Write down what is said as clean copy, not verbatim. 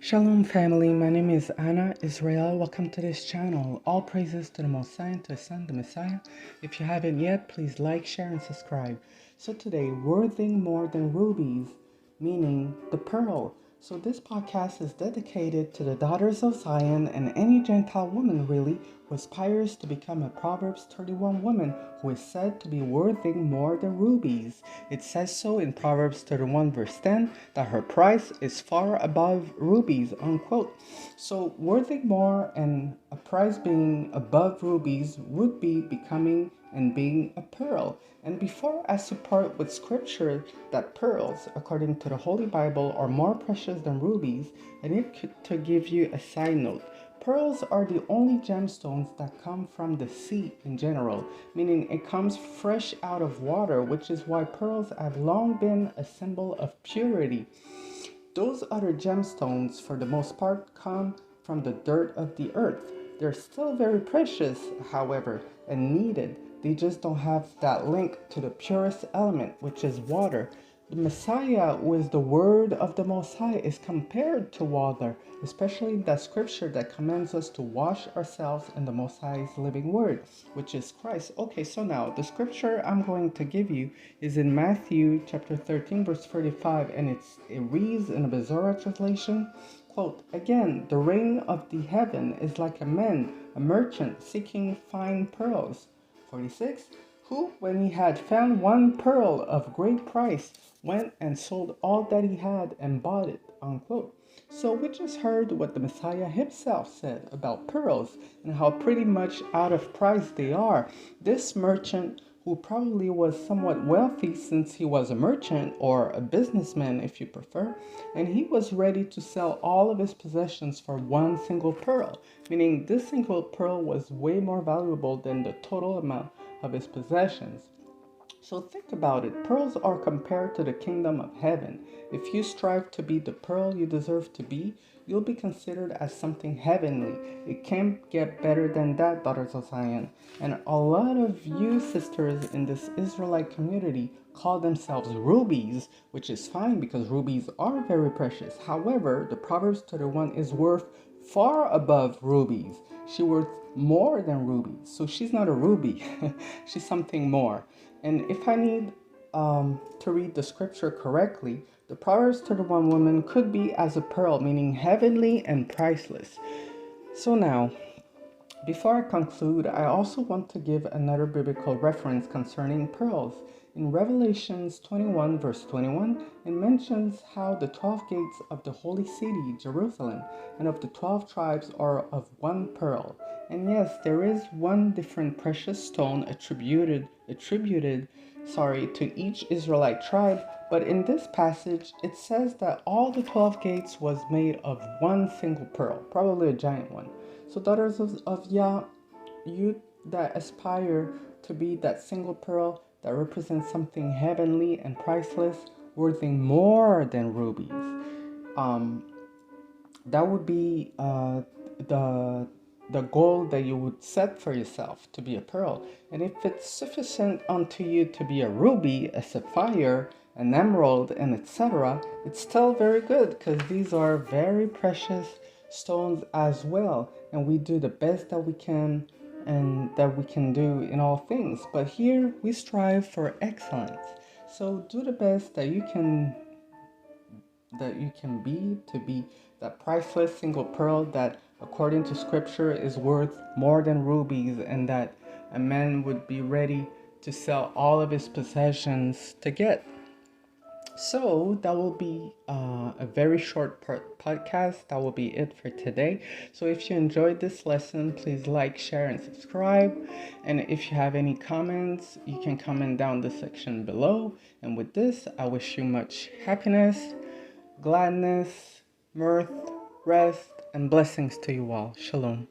Shalom family, my name is Anna Israel. Welcome to this channel. All praises to the Most High and to His Son, the Messiah. If you haven't yet, please like, share, and subscribe. So today, worthing more than rubies, meaning the pearl. So this podcast is dedicated to the daughters of Zion and any Gentile woman really who aspires to become a Proverbs 31 woman who is said to be worthing more than rubies. It says so in Proverbs 31 verse 10 that her price is far above rubies, unquote. So worthing more and a price being above rubies would be becoming and being a pearl. And before I support with scripture that pearls, according to the Holy Bible, are more precious than rubies, I need to give you a side note. Pearls are the only gemstones that come from the sea in general, meaning it comes fresh out of water, which is why pearls have long been a symbol of purity. Those other gemstones, for the most part, come from the dirt of the earth. They're still very precious, however, and needed. They just don't have that link to the purest element, which is water. The Messiah, who is the Word of the Most High, is compared to water, especially that scripture that commands us to wash ourselves in the Most High's living Word, which is Christ. Okay, so now the scripture I'm going to give you is in Matthew chapter 13, verse 45, and it reads in a Bizarre translation, quote, "Again, the reign of the heaven is like a merchant seeking fine pearls." 46, who, when he had found one pearl of great price, went and sold all that he had and bought it, unquote. So we just heard what the Messiah himself said about pearls and how pretty much out of price they are. This merchant, who probably was somewhat wealthy since he was a merchant or a businessman if you prefer, and he was ready to sell all of his possessions for one single pearl, meaning this single pearl was way more valuable than the total amount of his possessions. So think about it. Pearls are compared to the kingdom of heaven. If you strive to be the pearl you deserve to be, you'll be considered as something heavenly. It can't get better than that, daughters of Zion. And a lot of you sisters in this Israelite community call themselves rubies, which is fine because rubies are very precious. However, the Proverbs 31 is worth far above rubies. She's worth more than rubies. So she's not a ruby. She's something more. And if I need to read the scripture correctly, the Proverbs 31 woman could be as a pearl, meaning heavenly and priceless. So now, before I conclude, I also want to give another biblical reference concerning pearls. In Revelations 21 verse 21, it mentions how the 12 gates of the holy city, Jerusalem, and of the 12 tribes are of one pearl. And yes, there is one different precious stone attributed to each Israelite tribe, but in this passage it says that all the 12 gates was made of one single pearl, probably a giant one. So daughters of Yah, you that aspire to be that single pearl that represents something heavenly and priceless, worthy more than rubies, that would be the goal that you would set for yourself to be a pearl. And if it's sufficient unto you to be a ruby, a sapphire, an emerald, and etc., it's still very good because these are very precious stones as well, and we do the best that we can and that we can do in all things. But here we strive for excellence. So do the best that you can be to be that priceless single pearl that according to scripture is worth more than rubies, and that a man would be ready to sell all of his possessions to get. So that will be a very short podcast. That will be it for today. So if you enjoyed this lesson, please like, share, and subscribe. And if you have any comments, you can comment down the section below. And with this, I wish you much happiness, gladness, mirth, rest, and blessings to you all. Shalom.